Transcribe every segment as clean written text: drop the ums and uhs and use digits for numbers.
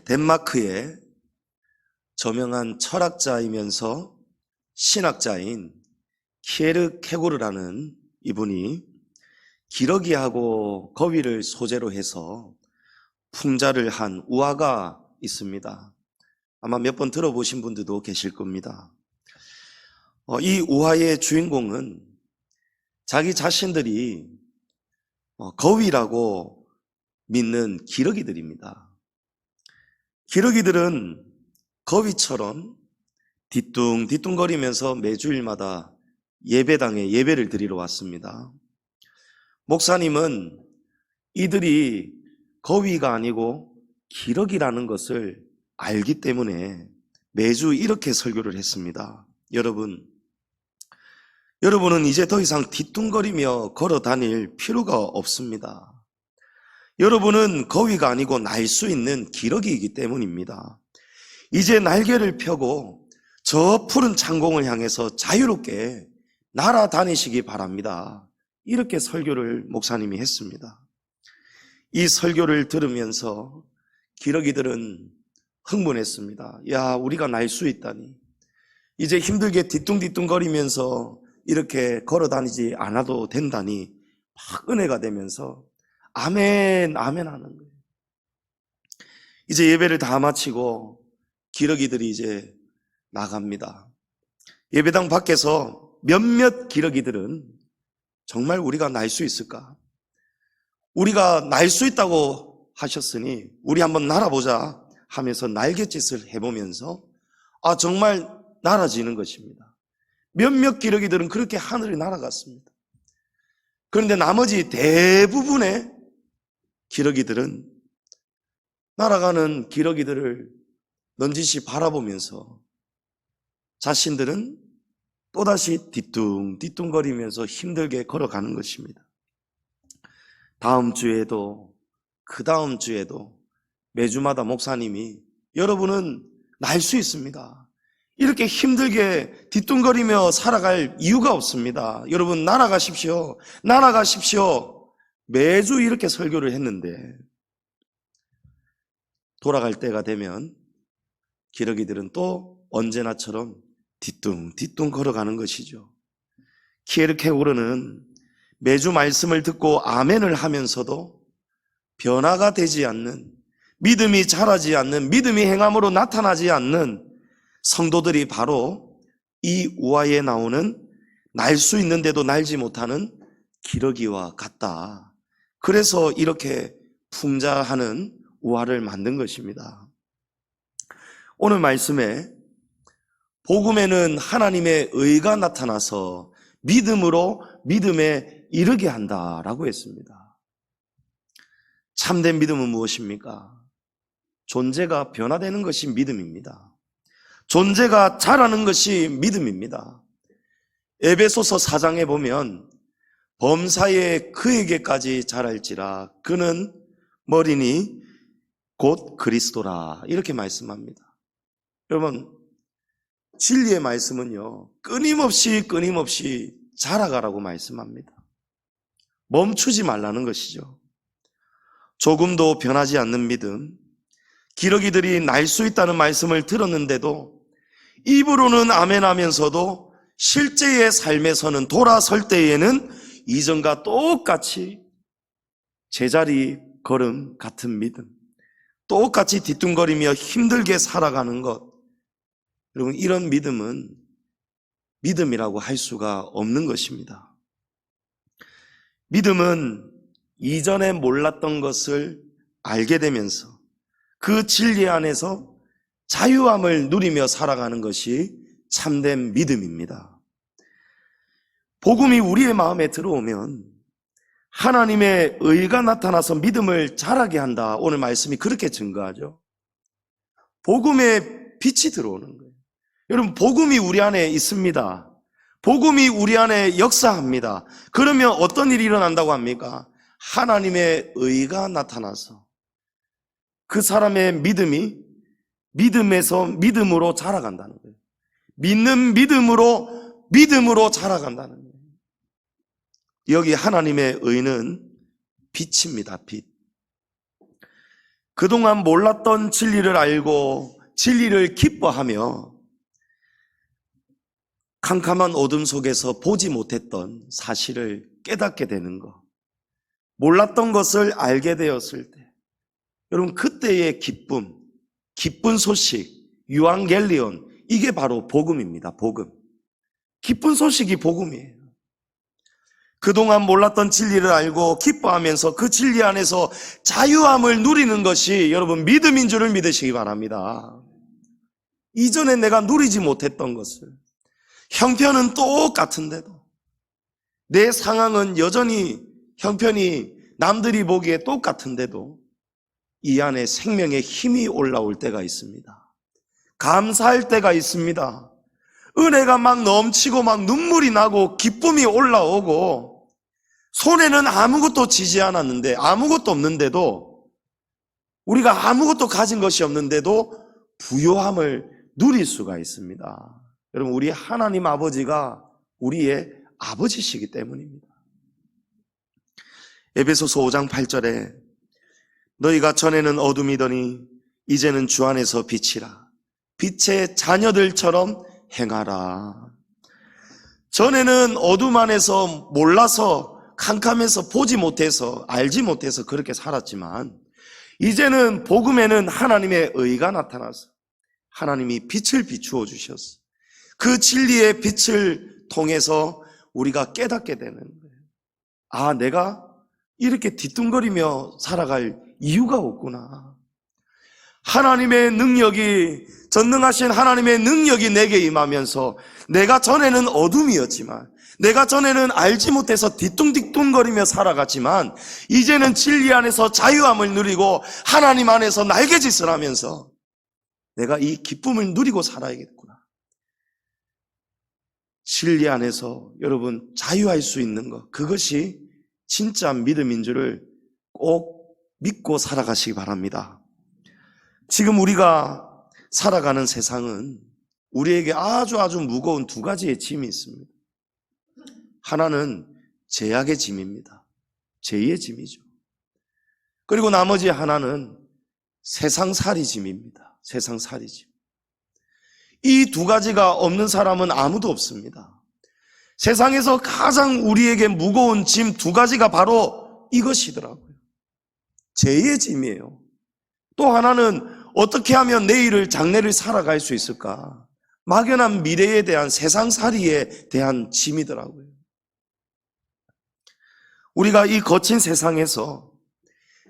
덴마크의 저명한 철학자이면서 신학자인 키에르케고르라는 이분이 기러기하고 거위를 소재로 해서 풍자를 한 우화가 있습니다. 아마 몇 번 들어보신 분들도 계실 겁니다. 이 우화의 주인공은 자기 자신들이 거위라고 믿는 기러기들입니다. 기러기들은 거위처럼 뒤뚱뒤뚱거리면서 매주일마다 예배당에 예배를 드리러 왔습니다. 목사님은 이들이 거위가 아니고 기러기라는 것을 알기 때문에 매주 이렇게 설교를 했습니다. 여러분은 이제 더 이상 뒤뚱거리며 걸어 다닐 필요가 없습니다. 여러분은 거위가 아니고 날 수 있는 기러기이기 때문입니다. 이제 날개를 펴고 저 푸른 창공을 향해서 자유롭게 날아다니시기 바랍니다. 이렇게 설교를 목사님이 했습니다. 이 설교를 들으면서 기러기들은 흥분했습니다. 야, 우리가 날 수 있다니. 이제 힘들게 뒤뚱뒤뚱거리면서 이렇게 걸어 다니지 않아도 된다니 막 은혜가 되면서 아멘, 아멘 하는 거예요. 이제 예배를 다 마치고 기러기들이 이제 나갑니다. 예배당 밖에서 몇몇 기러기들은 정말 우리가 날 수 있을까? 우리가 날 수 있다고 하셨으니 우리 한번 날아보자 하면서 날갯짓을 해보면서 정말 날아지는 것입니다. 몇몇 기러기들은 그렇게 하늘에 날아갔습니다. 그런데 나머지 대부분의 기러기들은 날아가는 기러기들을 넌지시 바라보면서 자신들은 또다시 뒤뚱뒤뚱거리면서 힘들게 걸어가는 것입니다. 다음 주에도 그 다음 주에도 매주마다 목사님이 여러분은 날 수 있습니다. 이렇게 힘들게 뒤뚱거리며 살아갈 이유가 없습니다. 여러분 날아가십시오. 날아가십시오. 매주 이렇게 설교를 했는데 돌아갈 때가 되면 기러기들은 또 언제나처럼 뒤뚱뒤뚱 걸어가는 것이죠. 키에르케고르는 매주 말씀을 듣고 아멘을 하면서도 변화가 되지 않는, 믿음이 자라지 않는, 믿음이 행함으로 나타나지 않는 성도들이 바로 이 우화에 나오는 날 수 있는데도 날지 못하는 기러기와 같다. 그래서 이렇게 풍자하는 우화를 만든 것입니다. 오늘 말씀에 복음에는 하나님의 의가 나타나서 믿음으로 믿음에 이르게 한다라고 했습니다. 참된 믿음은 무엇입니까? 존재가 변화되는 것이 믿음입니다. 존재가 자라는 것이 믿음입니다. 에베소서 4장에 보면 범사에 그에게까지 자랄지라 그는 머리니 곧 그리스도라 이렇게 말씀합니다. 여러분 진리의 말씀은요 끊임없이 자라가라고 말씀합니다. 멈추지 말라는 것이죠. 조금도 변하지 않는 믿음, 기러기들이 날 수 있다는 말씀을 들었는데도 입으로는 아멘하면서도 실제의 삶에서는 돌아설 때에는 이전과 똑같이 제자리 걸음 같은 믿음, 똑같이 뒤뚱거리며 힘들게 살아가는 것, 여러분 이런 믿음은 믿음이라고 할 수가 없는 것입니다. 믿음은 이전에 몰랐던 것을 알게 되면서 그 진리 안에서 자유함을 누리며 살아가는 것이 참된 믿음입니다. 복음이 우리의 마음에 들어오면 하나님의 의가 나타나서 믿음을 자라게 한다. 오늘 말씀이 그렇게 증거하죠. 복음의 빛이 들어오는 거예요. 여러분 복음이 우리 안에 있습니다. 복음이 우리 안에 역사합니다. 그러면 어떤 일이 일어난다고 합니까? 하나님의 의가 나타나서 그 사람의 믿음이 믿음에서 믿음으로 자라간다는 거예요. 믿는 믿음으로 자라간다는 거예요. 여기 하나님의 의는 빛입니다. 빛. 그동안 몰랐던 진리를 알고 진리를 기뻐하며 캄캄한 어둠 속에서 보지 못했던 사실을 깨닫게 되는 것, 몰랐던 것을 알게 되었을 때, 여러분 그때의 기쁨, 기쁜 소식, 유앙겔리온, 이게 바로 복음입니다. 복음. 기쁜 소식이 복음이에요. 그동안 몰랐던 진리를 알고 기뻐하면서 그 진리 안에서 자유함을 누리는 것이 여러분 믿음인 줄을 믿으시기 바랍니다. 이전에 내가 누리지 못했던 것을, 형편은 똑같은데도, 내 상황은 여전히 형편이 남들이 보기에 똑같은데도 이 안에 생명의 힘이 올라올 때가 있습니다. 감사할 때가 있습니다. 은혜가 막 넘치고 막 눈물이 나고 기쁨이 올라오고, 손에는 아무것도 쥐지 않았는데, 아무것도 없는데도, 우리가 아무것도 가진 것이 없는데도 부요함을 누릴 수가 있습니다. 여러분, 우리 하나님 아버지가 우리의 아버지시기 때문입니다. 에베소서 5장 8절에 너희가 전에는 어둠이더니 이제는 주 안에서 빛이라, 빛의 자녀들처럼 행하라. 전에는 어둠 안에서 몰라서, 캄캄해서 보지 못해서, 알지 못해서 그렇게 살았지만, 이제는 복음에는 하나님의 의가 나타나서 하나님이 빛을 비추어 주셨어. 그 진리의 빛을 통해서 우리가 깨닫게 되는 거예요. 아, 내가 이렇게 뒤뚱거리며 살아갈 이유가 없구나. 하나님의 능력이, 전능하신 하나님의 능력이 내게 임하면서, 내가 전에는 어둠이었지만, 내가 전에는 알지 못해서 뒤뚱뒤뚱거리며 살아갔지만, 이제는 진리 안에서 자유함을 누리고 하나님 안에서 날개짓을 하면서 내가 이 기쁨을 누리고 살아야겠구나. 진리 안에서 여러분 자유할 수 있는 것, 그것이 진짜 믿음인 줄을 꼭 믿고 살아가시기 바랍니다. 지금 우리가 살아가는 세상은 우리에게 아주 무거운 두 가지의 짐이 있습니다. 하나는 죄악의 짐입니다. 죄의 짐이죠. 그리고 나머지 하나는 세상살이 짐입니다. 세상살이 짐. 이 두 가지가 없는 사람은 아무도 없습니다. 세상에서 가장 우리에게 무거운 짐 두 가지가 바로 이것이더라고요. 죄의 짐이에요. 또 하나는 어떻게 하면 내일을, 장래를 살아갈 수 있을까? 막연한 미래에 대한, 세상살이에 대한 짐이더라고요. 우리가 이 거친 세상에서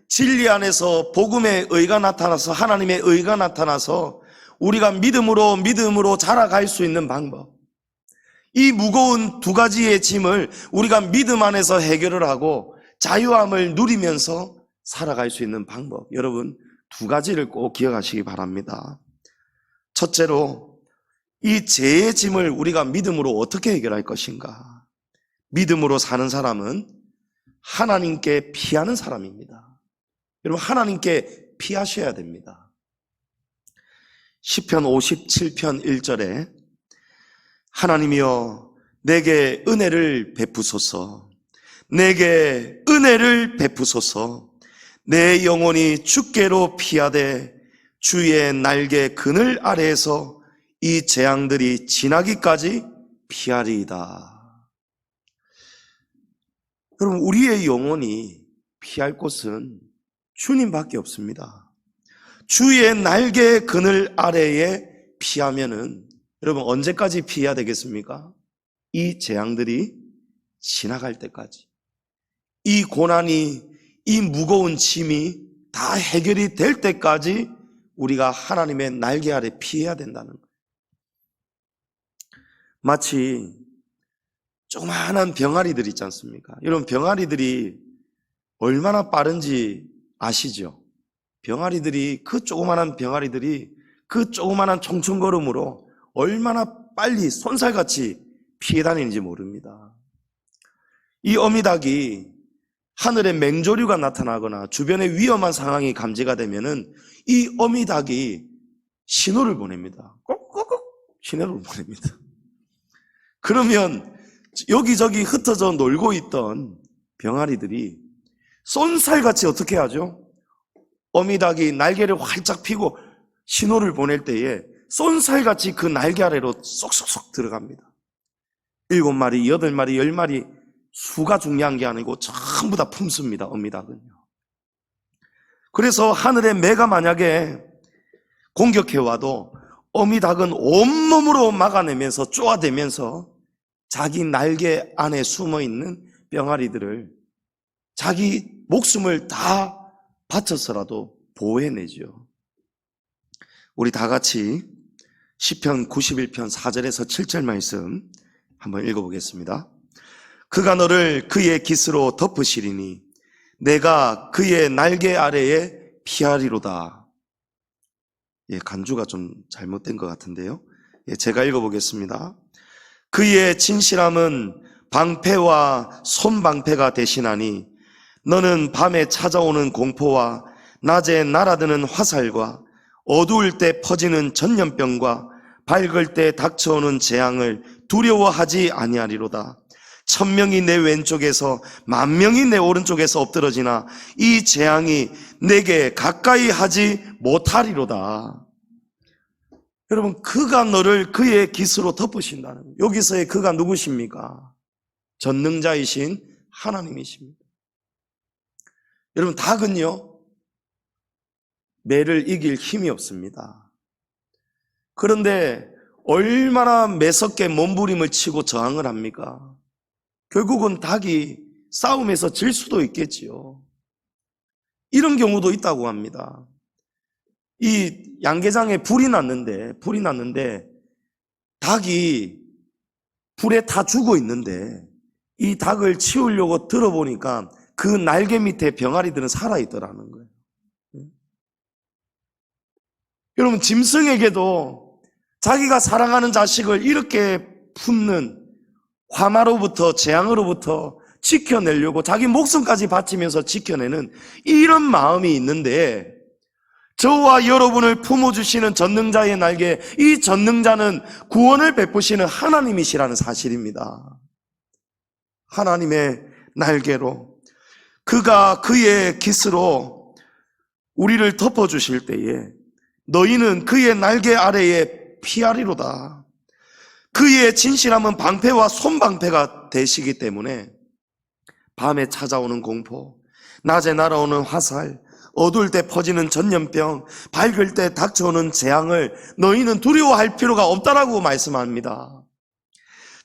진리 안에서 복음의 의가 나타나서, 하나님의 의가 나타나서 우리가 믿음으로 자라갈 수 있는 방법, 이 무거운 두 가지의 짐을 우리가 믿음 안에서 해결을 하고 자유함을 누리면서 살아갈 수 있는 방법, 여러분 두 가지를 꼭 기억하시기 바랍니다. 첫째로, 이 죄의 짐을 우리가 믿음으로 어떻게 해결할 것인가? 믿음으로 사는 사람은 하나님께 피하는 사람입니다. 여러분, 하나님께 피하셔야 됩니다. 시편 57편 1절에 하나님이여 내게 은혜를 베푸소서, 내게 은혜를 베푸소서, 내 영혼이 주께로 피하되 주의 날개 그늘 아래에서 이 재앙들이 지나기까지 피하리이다. 여러분, 우리의 영혼이 피할 곳은 주님밖에 없습니다. 주의 날개 그늘 아래에 피하면은 여러분 언제까지 피해야 되겠습니까? 이 재앙들이 지나갈 때까지, 이 고난이, 이 무거운 짐이 다 해결이 될 때까지 우리가 하나님의 날개 아래 피해야 된다는 거예요. 마치 조그마한 병아리들 있지 않습니까? 여러분, 병아리들이 얼마나 빠른지 아시죠? 병아리들이, 그 조그마한 병아리들이 그 조그마한 총총걸음으로 얼마나 빨리 손살같이 피해 다니는지 모릅니다. 이 어미닭이 하늘에 맹조류가 나타나거나 주변에 위험한 상황이 감지가 되면은 이 어미닭이 신호를 보냅니다. 꼭꼭꼭 신호를 보냅니다. 그러면 여기저기 흩어져 놀고 있던 병아리들이 쏜살같이 어떻게 하죠? 어미닭이 날개를 활짝 펴고 신호를 보낼 때에 쏜살같이 그 날개 아래로 쏙쏙쏙 들어갑니다. 7마리, 8마리, 10마리 수가 중요한 게 아니고 전부 다 품습니다. 어미닭은요. 그래서 하늘의 매가 만약에 공격해와도 어미닭은 온몸으로 막아내면서 쪼아대면서 자기 날개 안에 숨어있는 병아리들을 자기 목숨을 다 바쳐서라도 보호해내죠. 우리 다 같이 시편 91편 4절에서 7절 말씀 한번 읽어보겠습니다. 그가 너를 그의 깃으로 덮으시리니 내가 그의 날개 아래에 피하리로다. 간주가 좀 잘못된 것 같은데요. 제가 읽어보겠습니다. 그의 진실함은 방패와 손방패가 대신하니 너는 밤에 찾아오는 공포와 낮에 날아드는 화살과 어두울 때 퍼지는 전염병과 밝을 때 닥쳐오는 재앙을 두려워하지 아니하리로다. 1000명이 내 왼쪽에서 10,000명이 내 오른쪽에서 엎드러지나 이 재앙이 내게 가까이 하지 못하리로다. 여러분, 그가 너를 그의 깃으로 덮으신다는 거예요. 여기서의 그가 누구십니까? 전능자이신 하나님이십니다. 여러분, 닭은요 매를 이길 힘이 없습니다. 그런데 얼마나 매섭게 몸부림을 치고 저항을 합니까? 결국은 닭이 싸움에서 질 수도 있겠지요. 이런 경우도 있다고 합니다. 이 양계장에 불이 났는데 닭이 불에 다 죽어 있는데 이 닭을 치우려고 들어보니까 그 날개 밑에 병아리들은 살아있더라는 거예요. 여러분, 짐승에게도 자기가 사랑하는 자식을 이렇게 품는 화마로부터 재앙으로부터 지켜내려고 자기 목숨까지 바치면서 지켜내는 이런 마음이 있는데, 저와 여러분을 품어주시는 전능자의 날개, 이 전능자는 구원을 베푸시는 하나님이시라는 사실입니다. 하나님의 날개로 그가 그의 깃으로 우리를 덮어주실 때에 너희는 그의 날개 아래에 피하리로다. 그의 진실함은 방패와 손방패가 되시기 때문에 밤에 찾아오는 공포, 낮에 날아오는 화살, 어두울 때 퍼지는 전염병, 밝을 때 닥쳐오는 재앙을 너희는 두려워할 필요가 없다라고 말씀합니다.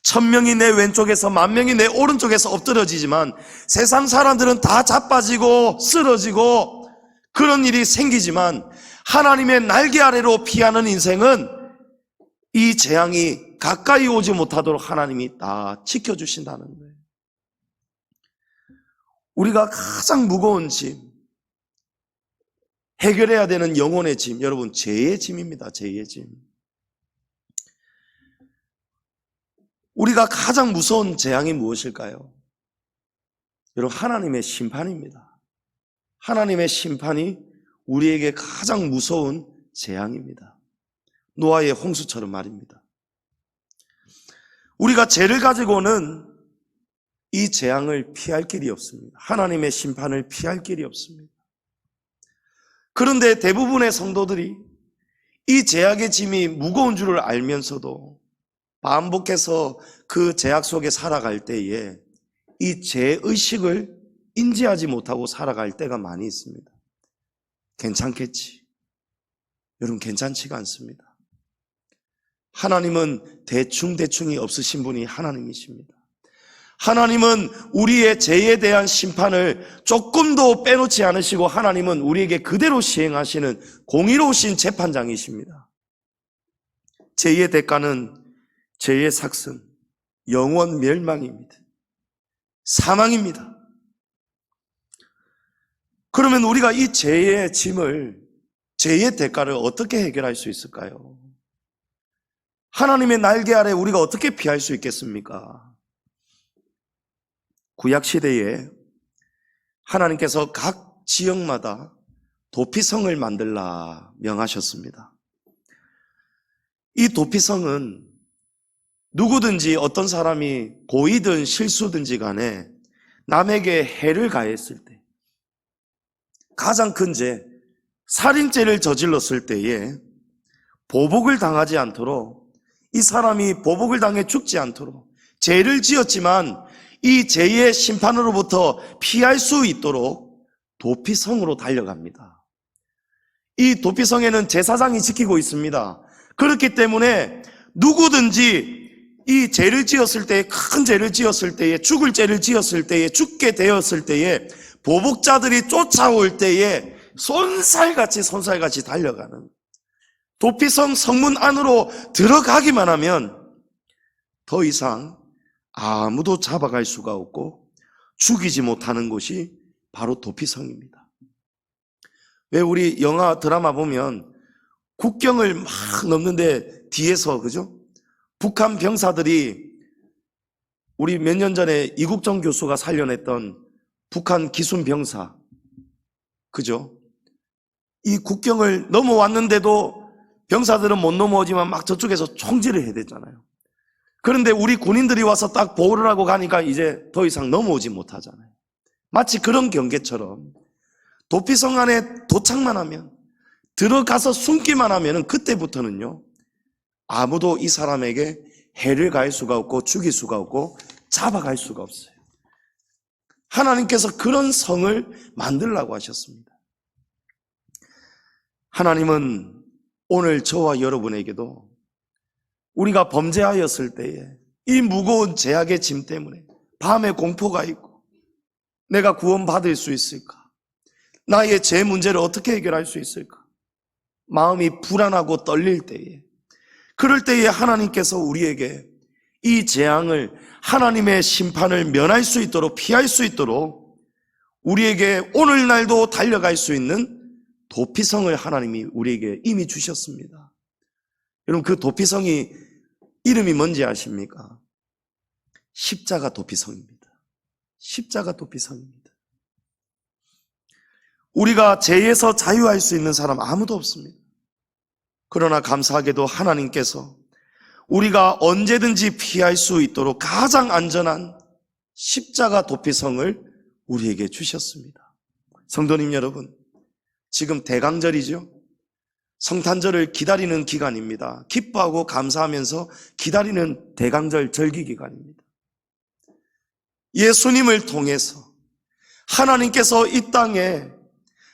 1000명이 내 왼쪽에서 10,000명이 내 오른쪽에서 엎드러지지만 세상 사람들은 다 자빠지고 쓰러지고 그런 일이 생기지만 하나님의 날개 아래로 피하는 인생은 이 재앙이 가까이 오지 못하도록 하나님이 다 지켜주신다는 거예요. 우리가 가장 무거운 짐, 해결해야 되는 영혼의 짐, 여러분, 죄의 짐입니다. 죄의 짐. 우리가 가장 무서운 재앙이 무엇일까요? 여러분, 하나님의 심판입니다. 하나님의 심판이 우리에게 가장 무서운 재앙입니다. 노아의 홍수처럼 말입니다. 우리가 죄를 가지고는 이 재앙을 피할 길이 없습니다. 하나님의 심판을 피할 길이 없습니다. 그런데 대부분의 성도들이 이 죄악의 짐이 무거운 줄을 알면서도 반복해서 그 죄악 속에 살아갈 때에 이 죄의식을 인지하지 못하고 살아갈 때가 많이 있습니다. 괜찮겠지. 여러분, 괜찮지가 않습니다. 하나님은 대충이 없으신 분이 하나님이십니다. 하나님은 우리의 죄에 대한 심판을 조금도 빼놓지 않으시고 하나님은 우리에게 그대로 시행하시는 공의로우신 재판장이십니다. 죄의 대가는 죄의 삭슨, 영원 멸망입니다. 사망입니다. 그러면 우리가 이 죄의 짐을, 죄의 대가를 어떻게 해결할 수 있을까요? 하나님의 날개 아래 우리가 어떻게 피할 수 있겠습니까? 구약시대에 하나님께서 각 지역마다 도피성을 만들라 명하셨습니다. 이 도피성은 누구든지 어떤 사람이 고의든 실수든지 간에 남에게 해를 가했을 때 가장 큰 죄, 살인죄를 저질렀을 때에 보복을 당하지 않도록, 이 사람이 보복을 당해 죽지 않도록 죄를 지었지만 이 죄의 심판으로부터 피할 수 있도록 도피성으로 달려갑니다. 이 도피성에는 제사장이 지키고 있습니다. 그렇기 때문에 누구든지 이 죄를 지었을 때에, 큰 죄를 지었을 때에, 죽을 죄를 지었을 때에, 죽게 되었을 때에, 보복자들이 쫓아올 때에 손살같이 달려가는, 도피성 성문 안으로 들어가기만 하면 더 이상 아무도 잡아갈 수가 없고 죽이지 못하는 곳이 바로 도피성입니다. 왜 우리 영화 드라마 보면 국경을 막 넘는데 뒤에서, 그죠? 북한 병사들이, 우리 몇 년 전에 이국정 교수가 살려냈던 북한 기순 병사, 그죠? 이 국경을 넘어왔는데도 병사들은 못 넘어오지만 막 저쪽에서 총질을 해야 되잖아요. 그런데 우리 군인들이 와서 딱 보호를 하고 가니까 이제 더 이상 넘어오지 못하잖아요. 마치 그런 경계처럼 도피성 안에 도착만 하면, 들어가서 숨기만 하면 그때부터는요, 아무도 이 사람에게 해를 가할 수가 없고 죽일 수가 없고 잡아갈 수가 없어요. 하나님께서 그런 성을 만들라고 하셨습니다. 하나님은 오늘 저와 여러분에게도 우리가 범죄하였을 때에 이 무거운 죄악의 짐 때문에 밤에 공포가 있고, 내가 구원받을 수 있을까? 나의 죄 문제를 어떻게 해결할 수 있을까? 마음이 불안하고 떨릴 때에, 그럴 때에 하나님께서 우리에게 이 재앙을, 하나님의 심판을 면할 수 있도록, 피할 수 있도록 우리에게 오늘날도 달려갈 수 있는 도피성을 하나님이 우리에게 이미 주셨습니다. 여러분, 그 도피성이 이름이 뭔지 아십니까? 십자가 도피성입니다. 십자가 도피성입니다. 우리가 죄에서 자유할 수 있는 사람 아무도 없습니다. 그러나 감사하게도 하나님께서 우리가 언제든지 피할 수 있도록 가장 안전한 십자가 도피성을 우리에게 주셨습니다. 성도님 여러분, 지금 대강절이죠. 성탄절을 기다리는 기간입니다. 기뻐하고 감사하면서 기다리는 대강절 절기 기간입니다. 예수님을 통해서 하나님께서 이 땅에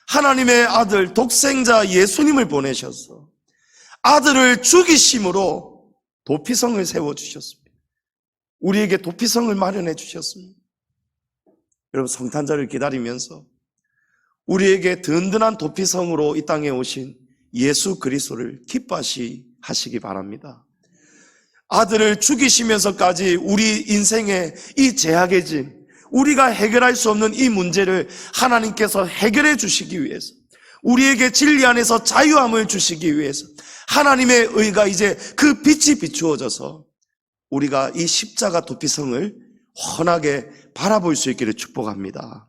하나님의 아들 독생자 예수님을 보내셔서 아들을 죽이심으로 도피성을 세워주셨습니다. 우리에게 도피성을 마련해 주셨습니다. 여러분, 성탄절을 기다리면서 우리에게 든든한 도피성으로 이 땅에 오신 예수 그리스도를 기뻐하시기 바랍니다. 아들을 죽이시면서까지 우리 인생의 이 죄악의 짐, 우리가 해결할 수 없는 이 문제를 하나님께서 해결해 주시기 위해서, 우리에게 진리 안에서 자유함을 주시기 위해서 하나님의 의가 이제 그 빛이 비추어져서 우리가 이 십자가 도피성을 환하게 바라볼 수 있기를 축복합니다.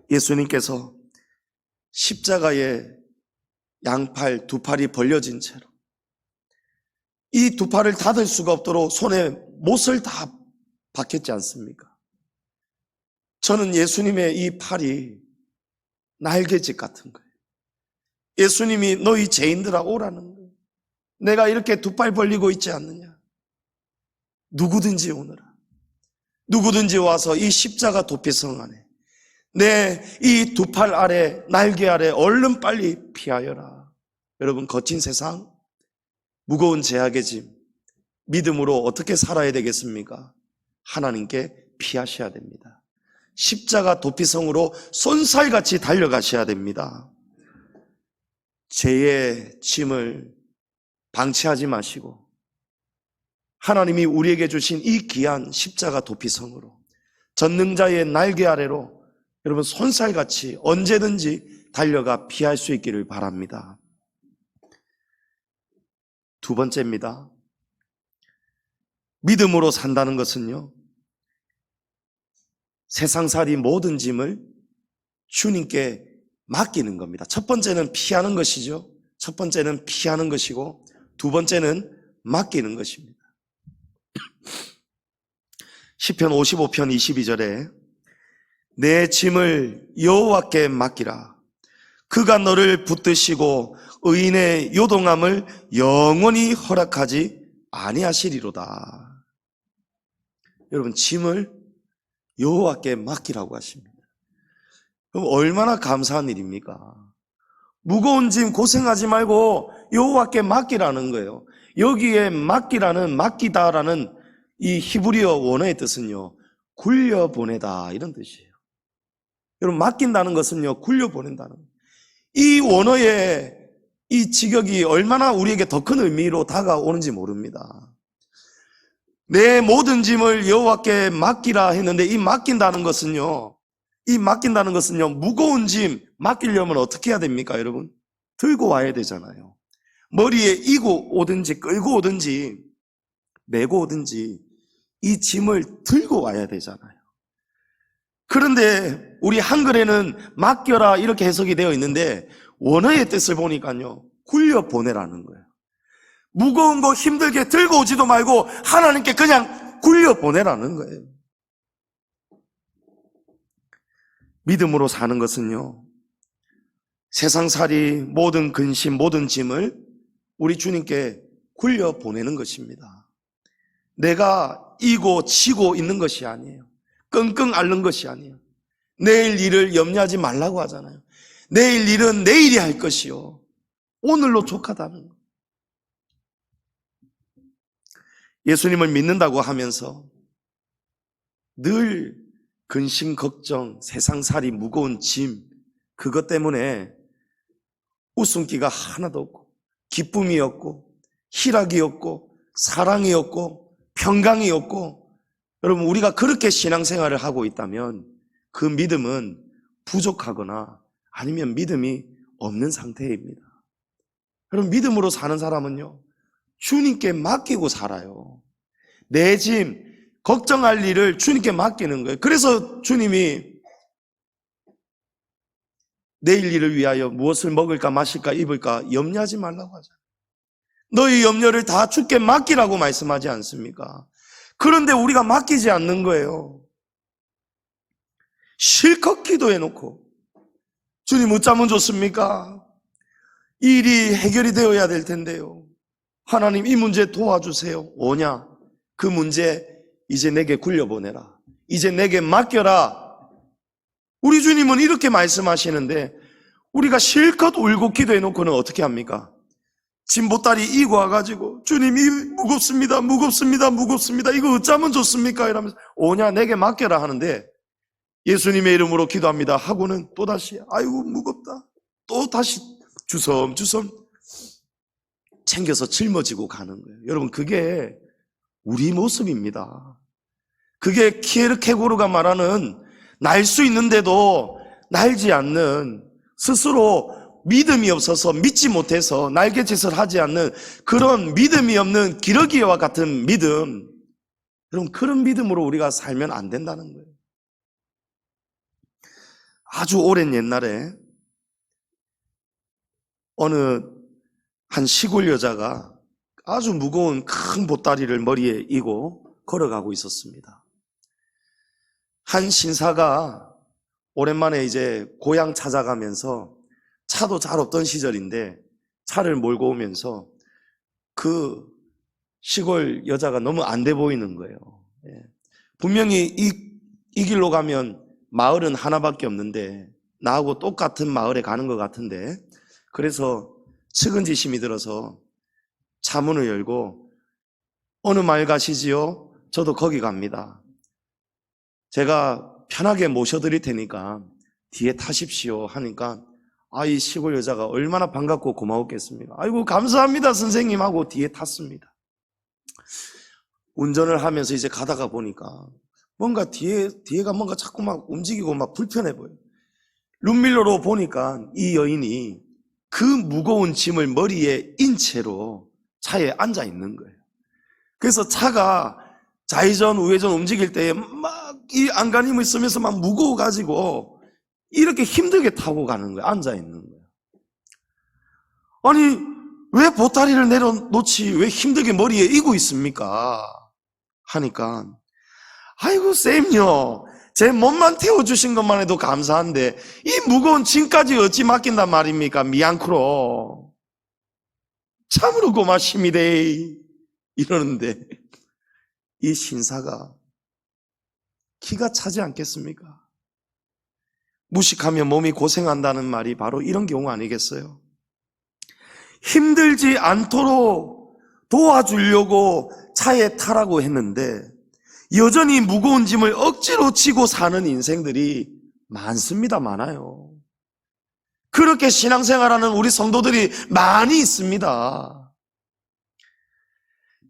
예수님께서 십자가에 양팔, 두 팔이 벌려진 채로 이 두 팔을 닫을 수가 없도록 손에 못을 다 박혔지 않습니까? 저는 예수님의 이 팔이 날개짓 같은 거예요. 예수님이 너희 죄인들아 오라는 거예요. 내가 이렇게 두 팔 벌리고 있지 않느냐? 누구든지 오너라. 누구든지 와서 이 십자가 도피성 안에 내 이 두 팔 아래, 날개 아래 얼른 빨리 피하여라. 여러분, 거친 세상, 무거운 죄악의 짐, 믿음으로 어떻게 살아야 되겠습니까? 하나님께 피하셔야 됩니다. 십자가 도피성으로 손살같이 달려가셔야 됩니다. 죄의 짐을 방치하지 마시고 하나님이 우리에게 주신 이 귀한 십자가 도피성으로, 전능자의 날개 아래로 여러분 손살같이 언제든지 달려가 피할 수 있기를 바랍니다. 두 번째입니다. 믿음으로 산다는 것은요, 세상살이 모든 짐을 주님께 맡기는 겁니다. 첫 번째는 피하는 것이죠. 첫 번째는 피하는 것이고, 두 번째는 맡기는 것입니다. 시편 55편 22절에 내 짐을 여호와께 맡기라. 그가 너를 붙드시고 의인의 요동함을 영원히 허락하지 아니하시리로다. 여러분, 짐을 여호와께 맡기라고 하십니다. 그럼 얼마나 감사한 일입니까? 무거운 짐 고생하지 말고 여호와께 맡기라는 거예요. 여기에 맡기다라는 이 히브리어 원어의 뜻은요, 굴려보내다 이런 뜻이에요. 여러분, 맡긴다는 것은요, 굴려보낸다는 거예요. 이 원어의 이 직역이 얼마나 우리에게 더 큰 의미로 다가오는지 모릅니다. 내 모든 짐을 여호와께 맡기라 했는데, 이 맡긴다는 것은요, 무거운 짐 맡기려면 어떻게 해야 됩니까, 여러분? 들고 와야 되잖아요. 머리에 이고 오든지 끌고 오든지 메고 오든지 이 짐을 들고 와야 되잖아요. 그런데 우리 한글에는 맡겨라 이렇게 해석이 되어 있는데, 원어의 뜻을 보니까요, 굴려 보내라는 거예요. 무거운 거 힘들게 들고 오지도 말고 하나님께 그냥 굴려 보내라는 거예요. 믿음으로 사는 것은요, 세상살이 모든 근심, 모든 짐을 우리 주님께 굴려 보내는 것입니다. 내가 이고 지고 있는 것이 아니에요. 끙끙 앓는 것이 아니에요. 내일 일을 염려하지 말라고 하잖아요. 내일 일은 내일이 할 것이요, 오늘로 족하다는 거. 예수님을 믿는다고 하면서 늘 근심, 걱정, 세상살이 무거운 짐, 그것 때문에 웃음기가 하나도 없고 기쁨이 없고 희락이 없고 사랑이 없고 평강이 없고, 여러분, 우리가 그렇게 신앙생활을 하고 있다면 그 믿음은 부족하거나 아니면 믿음이 없는 상태입니다. 여러분, 믿음으로 사는 사람은요, 주님께 맡기고 살아요. 내 짐, 걱정할 일을 주님께 맡기는 거예요. 그래서 주님이 내일 일을 위하여 무엇을 먹을까 마실까 입을까 염려하지 말라고 하잖아요. 너희 염려를 다 주께 맡기라고 말씀하지 않습니까? 그런데 우리가 맡기지 않는 거예요. 실컷 기도해놓고 주님 어쩌면 좋습니까? 이 일이 해결이 되어야 될 텐데요, 하나님 이 문제 도와주세요. 오냐? 그 문제 이제 내게 굴려보내라. 이제 내게 맡겨라. 우리 주님은 이렇게 말씀하시는데, 우리가 실컷 울고 기도해놓고는 어떻게 합니까? 짐 보따리 이고 와가지고 주님이 무겁습니다, 무겁습니다, 무겁습니다, 이거 어쩌면 좋습니까? 이러면서 오냐? 내게 맡겨라 하는데, 예수님의 이름으로 기도합니다 하고는 또다시 아이고 무겁다, 또 다시 주섬주섬 챙겨서 짊어지고 가는 거예요. 여러분, 그게 우리 모습입니다. 그게 키에르케고르가 말하는 날 수 있는데도 날지 않는, 스스로 믿음이 없어서 믿지 못해서 날개짓을 하지 않는 그런 믿음이 없는 기러기와 같은 믿음, 여러분, 그런 믿음으로 우리가 살면 안 된다는 거예요. 아주 오랜 옛날에 어느 한 시골 여자가 아주 무거운 큰 보따리를 머리에 이고 걸어가고 있었습니다. 한 신사가 오랜만에 이제 고향 찾아가면서, 차도 잘 없던 시절인데 차를 몰고 오면서 그 시골 여자가 너무 안 돼 보이는 거예요. 분명히 이 길로 가면 마을은 하나밖에 없는데 나하고 똑같은 마을에 가는 것 같은데, 그래서 측은지심이 들어서 차문을 열고 어느 마을 가시지요? 저도 거기 갑니다. 제가 편하게 모셔드릴 테니까 뒤에 타십시오 하니까, 이 시골 여자가 얼마나 반갑고 고마웠겠습니까? 아이고 감사합니다 선생님 하고 뒤에 탔습니다. 운전을 하면서 이제 가다가 보니까 뭔가 뒤에가 뭔가 자꾸 막 움직이고 막 불편해 보여요. 룸밀러로 보니까 이 여인이 그 무거운 짐을 머리에 인 채로 차에 앉아 있는 거예요. 그래서 차가 좌회전 우회전 움직일 때 막 이 안간힘을 쓰면서 막 무거워가지고 이렇게 힘들게 타고 가는 거예요. 앉아 있는 거예요. 아니, 왜 보따리를 내려놓지 왜 힘들게 머리에 이고 있습니까? 하니까, 아이고 쌤요, 제 몸만 태워주신 것만 해도 감사한데 이 무거운 짐까지 어찌 맡긴단 말입니까? 미안크로. 참으로 고맙습니다. 이러는데 이 신사가 기가 차지 않겠습니까? 무식하면 몸이 고생한다는 말이 바로 이런 경우 아니겠어요? 힘들지 않도록 도와주려고 차에 타라고 했는데 여전히 무거운 짐을 억지로 지고 사는 인생들이 많습니다. 많아요. 그렇게 신앙생활하는 우리 성도들이 많이 있습니다.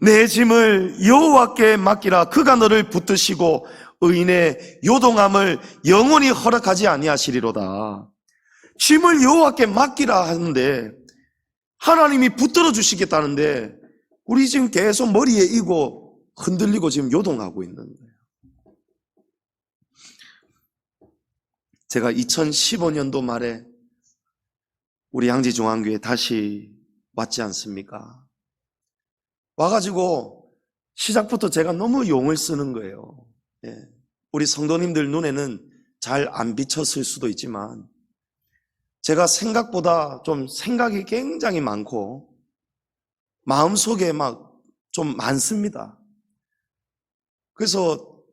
내 짐을 여호와께 맡기라. 그가 너를 붙드시고 의인의 요동함을 영원히 허락하지 아니하시리로다. 짐을 여호와께 맡기라 하는데 하나님이 붙들어 주시겠다는데 우리 지금 계속 머리에 이고 흔들리고 지금 요동하고 있는 거예요. 제가 2015년도 말에 우리 양지중앙교회 다시 왔지 않습니까? 와가지고 시작부터 제가 너무 용을 쓰는 거예요. 우리 성도님들 눈에는 잘 안 비쳤을 수도 있지만 제가 생각보다 좀 생각이 굉장히 많고 마음속에 막 좀 많습니다. 그래서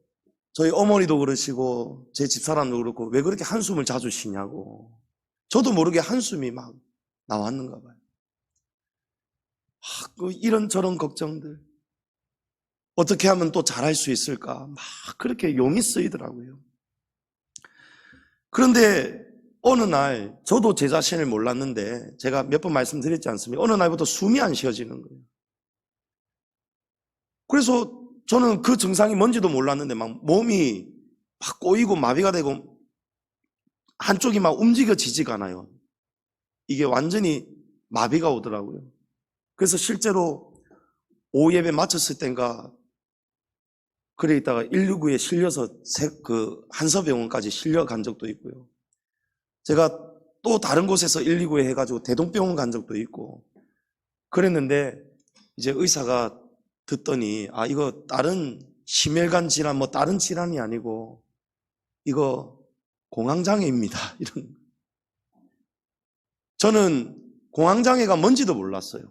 저희 어머니도 그러시고 제 집사람도 그렇고 왜 그렇게 한숨을 자주 쉬냐고. 저도 모르게 한숨이 막 나왔는가 봐요. 이런저런 걱정들, 어떻게 하면 또 잘할 수 있을까 막 그렇게 용이 쓰이더라고요. 그런데 어느 날 저도 제 자신을 몰랐는데 제가 몇 번 말씀드렸지 않습니까? 어느 날부터 숨이 안 쉬어지는 거예요. 그래서 저는 그 증상이 뭔지도 몰랐는데 막 몸이 막 꼬이고 마비가 되고 한쪽이 막 움직여지지가 않아요. 이게 완전히 마비가 오더라고요. 그래서 실제로 오후 예배 마쳤을 땐가 그래 있다가 119에 실려서 한서병원까지 실려간 적도 있고요. 제가 또 다른 곳에서 119에 해가지고 대동병원 간 적도 있고 그랬는데 이제 의사가 듣더니 이거 다른 심혈관 질환 뭐 다른 질환이 아니고 이거 공황장애입니다. 이런. 저는 공황장애가 뭔지도 몰랐어요.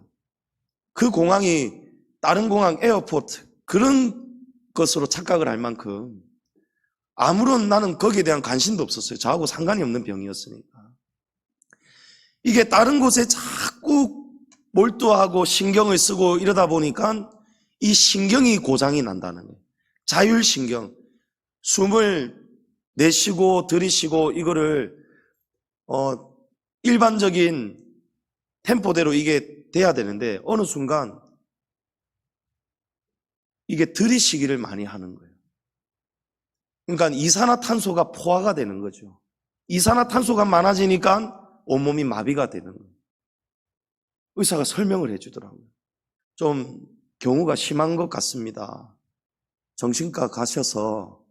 그 공항이 다른 공항 에어포트 그런 것으로 착각을 할 만큼 아무런 나는 거기에 대한 관심도 없었어요. 저하고 상관이 없는 병이었으니까. 이게 다른 곳에 자꾸 몰두하고 신경을 쓰고 이러다 보니까 이 신경이 고장이 난다는 거예요. 자율신경. 숨을 내쉬고 들이쉬고 이거를 일반적인 템포대로 이게 돼야 되는데 어느 순간 이게 들이쉬기를 많이 하는 거예요. 그러니까 이산화탄소가 포화가 되는 거죠. 이산화탄소가 많아지니까 온몸이 마비가 되는 거예요. 의사가 설명을 해주더라고요. 좀 경우가 심한 것 같습니다. 정신과 가셔서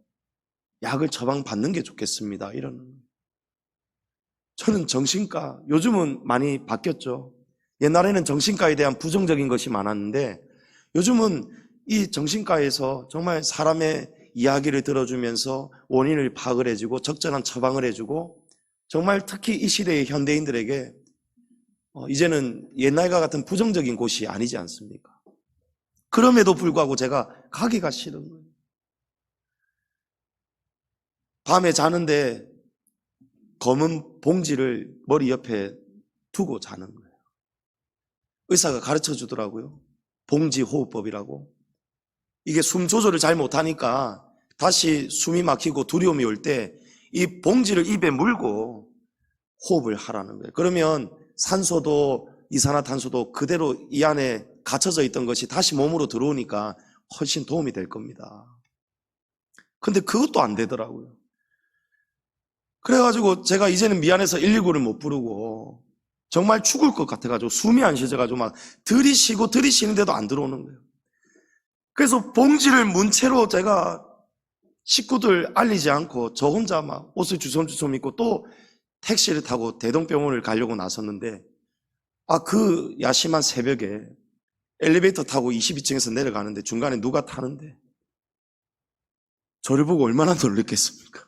약을 처방받는 게 좋겠습니다. 이러는 거예요. 저는 정신과, 요즘은 많이 바뀌었죠. 옛날에는 정신과에 대한 부정적인 것이 많았는데 요즘은 이 정신과에서 정말 사람의 이야기를 들어주면서 원인을 파악을 해주고 적절한 처방을 해주고 정말 특히 이 시대의 현대인들에게 이제는 옛날과 같은 부정적인 곳이 아니지 않습니까? 그럼에도 불구하고 제가 가기가 싫은 거예요. 밤에 자는데 검은 봉지를 머리 옆에 두고 자는 거예요. 의사가 가르쳐 주더라고요. 봉지 호흡법이라고. 이게 숨 조절을 잘 못하니까 다시 숨이 막히고 두려움이 올 때 이 봉지를 입에 물고 호흡을 하라는 거예요. 그러면 산소도 이산화탄소도 그대로 이 안에 갇혀져 있던 것이 다시 몸으로 들어오니까 훨씬 도움이 될 겁니다. 근데 그것도 안 되더라고요. 그래가지고 제가 이제는 미안해서 119를 못 부르고 정말 죽을 것 같아가지고 숨이 안 쉬어져가지고 막 들이쉬고 들이쉬는데도 안 들어오는 거예요. 그래서 봉지를 문 채로 제가 식구들 알리지 않고 저 혼자 막 옷을 주섬주섬 입고 또 택시를 타고 대동병원을 가려고 나섰는데 그 야심한 새벽에 엘리베이터 타고 22층에서 내려가는데 중간에 누가 타는데 저를 보고 얼마나 놀랬겠습니까?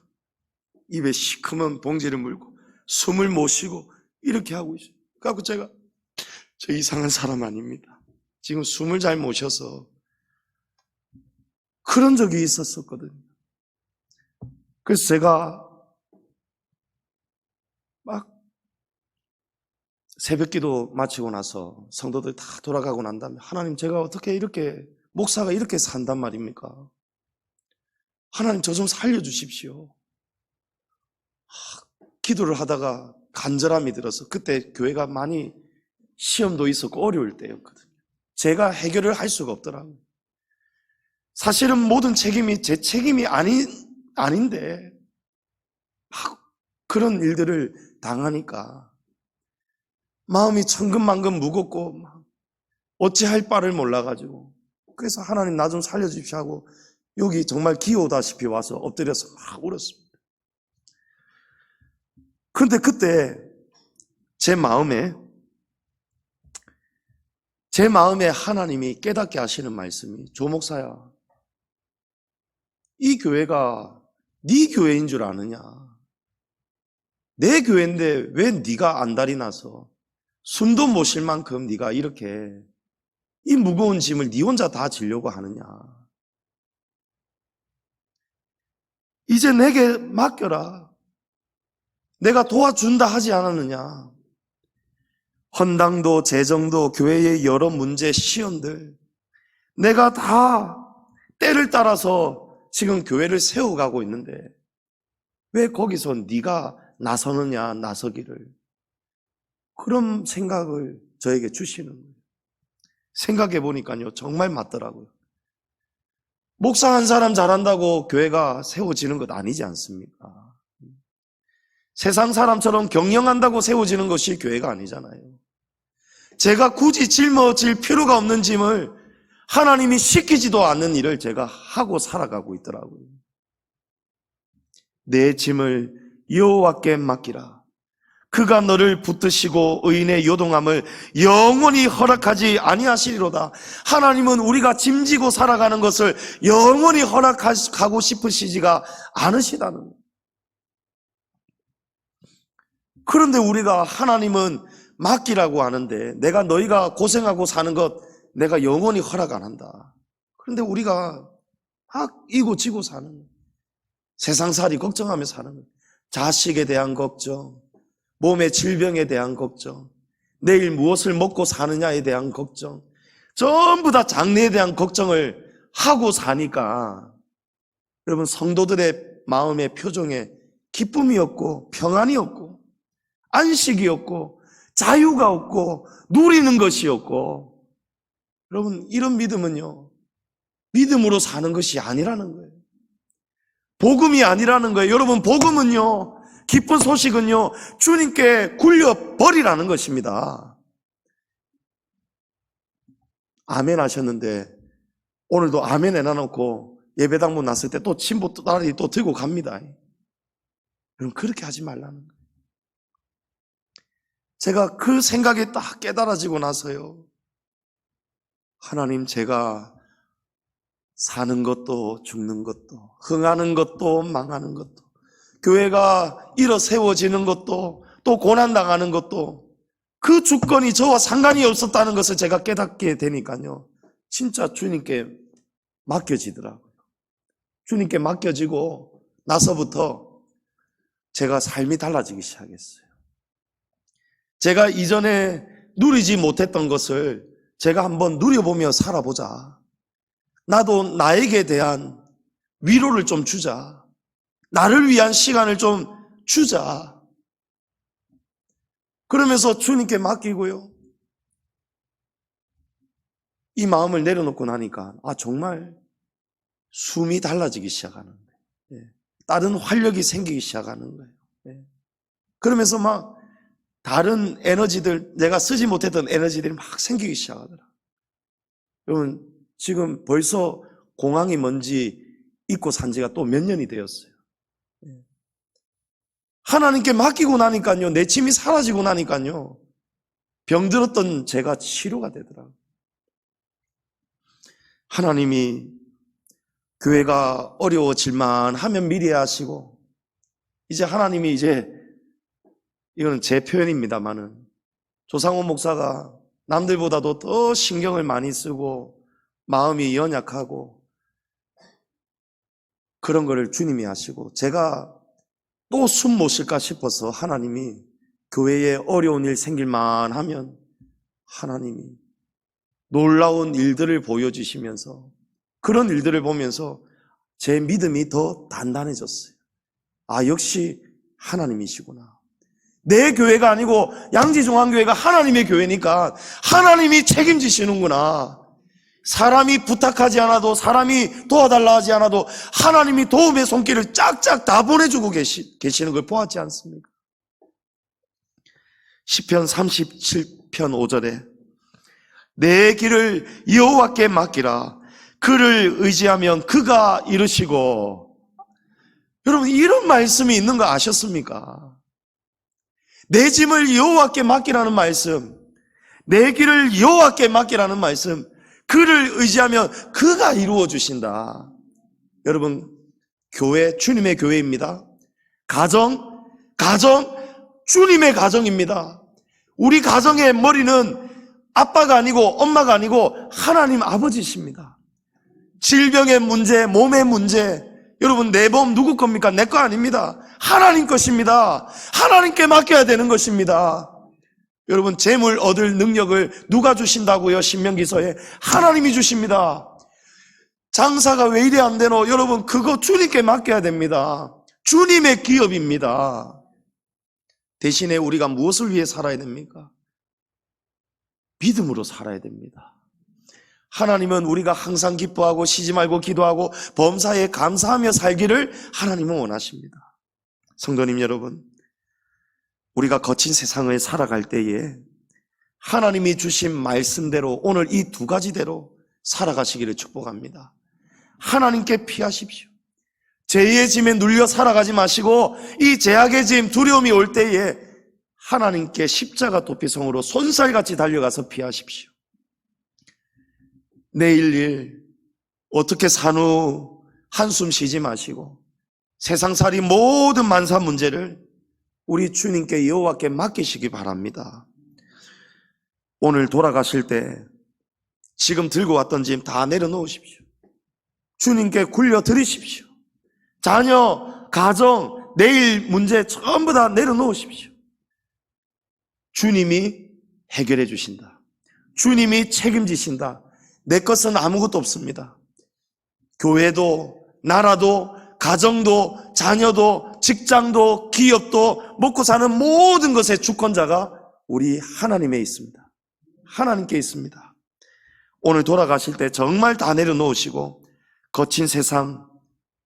입에 시커먼 봉지를 물고 숨을 못 쉬고 이렇게 하고 있어요. 그래서 제가 저 이상한 사람 아닙니다. 지금 숨을 잘 못 쉬어서 그런 적이 있었거든요. 그래서 제가 막 새벽기도 마치고 나서 성도들 다 돌아가고 난 다음에 하나님, 제가 어떻게 이렇게 목사가 이렇게 산단 말입니까? 하나님, 저 좀 살려주십시오. 기도를 하다가 간절함이 들어서, 그때 교회가 많이 시험도 있었고 어려울 때였거든요. 제가 해결을 할 수가 없더라고요. 사실은 모든 책임이 제 책임이 아닌데 막 그런 일들을 당하니까 마음이 천근만근 무겁고 어찌할 바를 몰라가지고, 그래서 하나님, 나 좀 살려주십시오 하고 여기 정말 기어오다시피 와서 엎드려서 막 울었습니다. 그런데 그때 제 마음에 하나님이 깨닫게 하시는 말씀이, 조 목사야, 이 교회가 네 교회인 줄 아느냐? 내 교회인데 왜 네가 안달이 나서 숨도 못 쉴 만큼 네가 이렇게 이 무거운 짐을 네 혼자 다 지려고 하느냐? 이제 내게 맡겨라. 내가 도와준다 하지 않았느냐? 헌당도 재정도 교회의 여러 문제, 시험들 내가 다 때를 따라서 지금 교회를 세워가고 있는데 왜 거기서 네가 나서느냐, 나서기를. 그런 생각을 저에게 주시는 거예요. 생각해 보니까요, 정말 맞더라고요. 목사 한 사람 잘한다고 교회가 세워지는 것 아니지 않습니까? 세상 사람처럼 경영한다고 세워지는 것이 교회가 아니잖아요. 제가 굳이 짊어질 필요가 없는 짐을 하나님이 시키지도 않는 일을 제가 하고 살아가고 있더라고요. 내 짐을 여호와께 맡기라. 그가 너를 붙드시고 의인의 요동함을 영원히 허락하지 아니하시리로다. 하나님은 우리가 짐지고 살아가는 것을 영원히 허락하고 싶으시지가 않으시다는 거예요. 그런데 우리가 하나님은 맡기라고 하는데, 내가 너희가 고생하고 사는 것 내가 영원히 허락 안 한다. 그런데 우리가 막 이고지고 사는 거예요. 세상살이 걱정하며 사는 거예요. 자식에 대한 걱정, 몸의 질병에 대한 걱정, 내일 무엇을 먹고 사느냐에 대한 걱정, 전부 다 장래에 대한 걱정을 하고 사니까 여러분, 성도들의 마음의 표정에 기쁨이 없고 평안이 없고 안식이 없고 자유가 없고 누리는 것이 없고, 여러분, 이런 믿음은요, 믿음으로 사는 것이 아니라는 거예요. 복음이 아니라는 거예요. 여러분, 복음은요, 기쁜 소식은요, 주님께 굴려버리라는 것입니다. 아멘 하셨는데 오늘도 아멘 해놔놓고 예배당 문 났을 때 또 침보 다리 또 들고 갑니다. 여러분, 그렇게 하지 말라는 거예요. 제가 그 생각이 딱 깨달아지고 나서요, 하나님, 제가 사는 것도 죽는 것도 흥하는 것도 망하는 것도 교회가 일어 세워지는 것도 또 고난당하는 것도 그 주권이 저와 상관이 없었다는 것을 제가 깨닫게 되니까요, 진짜 주님께 맡겨지더라고요. 주님께 맡겨지고 나서부터 제가 삶이 달라지기 시작했어요. 제가 이전에 누리지 못했던 것을 제가 한번 누려보며 살아보자. 나도 나에게 대한 위로를 좀 주자. 나를 위한 시간을 좀 주자. 그러면서 주님께 맡기고요, 이 마음을 내려놓고 나니까 정말 숨이 달라지기 시작하는 거예요. 다른 활력이 생기기 시작하는 거예요. 그러면서 막 다른 에너지들, 내가 쓰지 못했던 에너지들이 막 생기기 시작하더라. 여러분, 지금 벌써 공항이 뭔지 잊고 산 지가 또 몇 년이 되었어요. 하나님께 맡기고 나니까요, 내 짐이 사라지고 나니까요, 병들었던 제가 치료가 되더라고요. 하나님이 교회가 어려워질만 하면 미리 하시고, 이제 하나님이 이거는 제 표현입니다만은, 조상원 목사가 남들보다도 더 신경을 많이 쓰고 마음이 연약하고 그런 거를 주님이 하시고, 제가 또 숨 못 쉴까 싶어서 하나님이 교회에 어려운 일 생길만 하면 하나님이 놀라운 일들을 보여주시면서, 그런 일들을 보면서 제 믿음이 더 단단해졌어요. 아, 역시 하나님이시구나. 내 교회가 아니고 양지중앙교회가 하나님의 교회니까 하나님이 책임지시는구나. 사람이 부탁하지 않아도, 사람이 도와달라 하지 않아도 하나님이 도움의 손길을 짝짝 다 보내주고 계시는 걸 보았지 않습니까? 시편 37편 5절에 내 길을 여호와께 맡기라. 그를 의지하면 그가 이루시고. 여러분, 이런 말씀이 있는 거 아셨습니까? 내 짐을 여호와께 맡기라는 말씀, 내 길을 여호와께 맡기라는 말씀, 그를 의지하면 그가 이루어 주신다. 여러분, 교회, 주님의 교회입니다. 가정, 주님의 가정입니다. 우리 가정의 머리는 아빠가 아니고 엄마가 아니고 하나님 아버지십니다. 질병의 문제, 몸의 문제, 여러분, 내 몸 누구 겁니까? 내 거 아닙니다. 하나님 것입니다. 하나님께 맡겨야 되는 것입니다. 여러분, 재물 얻을 능력을 누가 주신다고요? 신명기서에 하나님이 주십니다. 장사가 왜 이래 안 되노? 여러분, 그거 주님께 맡겨야 됩니다. 주님의 기업입니다. 대신에 우리가 무엇을 위해 살아야 됩니까? 믿음으로 살아야 됩니다. 하나님은 우리가 항상 기뻐하고 쉬지 말고 기도하고 범사에 감사하며 살기를 하나님은 원하십니다. 성도님 여러분, 우리가 거친 세상을 살아갈 때에 하나님이 주신 말씀대로, 오늘 이 두 가지대로 살아가시기를 축복합니다. 하나님께 피하십시오. 죄의 짐에 눌려 살아가지 마시고, 이 죄악의 짐, 두려움이 올 때에 하나님께 십자가 도피성으로 손살같이 달려가서 피하십시오. 내일 일 어떻게 산후 한숨 쉬지 마시고 세상살이 모든 만사 문제를 우리 주님께, 여호와께 맡기시기 바랍니다. 오늘 돌아가실 때 지금 들고 왔던 짐 다 내려놓으십시오. 주님께 굴려드리십시오. 자녀, 가정, 내일 문제 전부 다 내려놓으십시오. 주님이 해결해 주신다. 주님이 책임지신다. 내 것은 아무것도 없습니다. 교회도, 나라도, 가정도, 자녀도, 직장도, 기업도, 먹고 사는 모든 것의 주권자가 우리 하나님에 있습니다. 하나님께 있습니다. 오늘 돌아가실 때 정말 다 내려놓으시고 거친 세상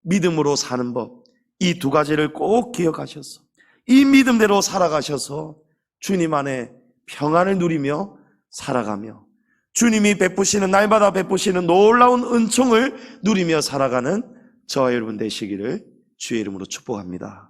믿음으로 사는 법, 이 두 가지를 꼭 기억하셔서 이 믿음대로 살아가셔서 주님 안에 평안을 누리며 살아가며 주님이 베푸시는, 날마다 베푸시는 놀라운 은총을 누리며 살아가는 저와 여러분 되시기를 주의 이름으로 축복합니다.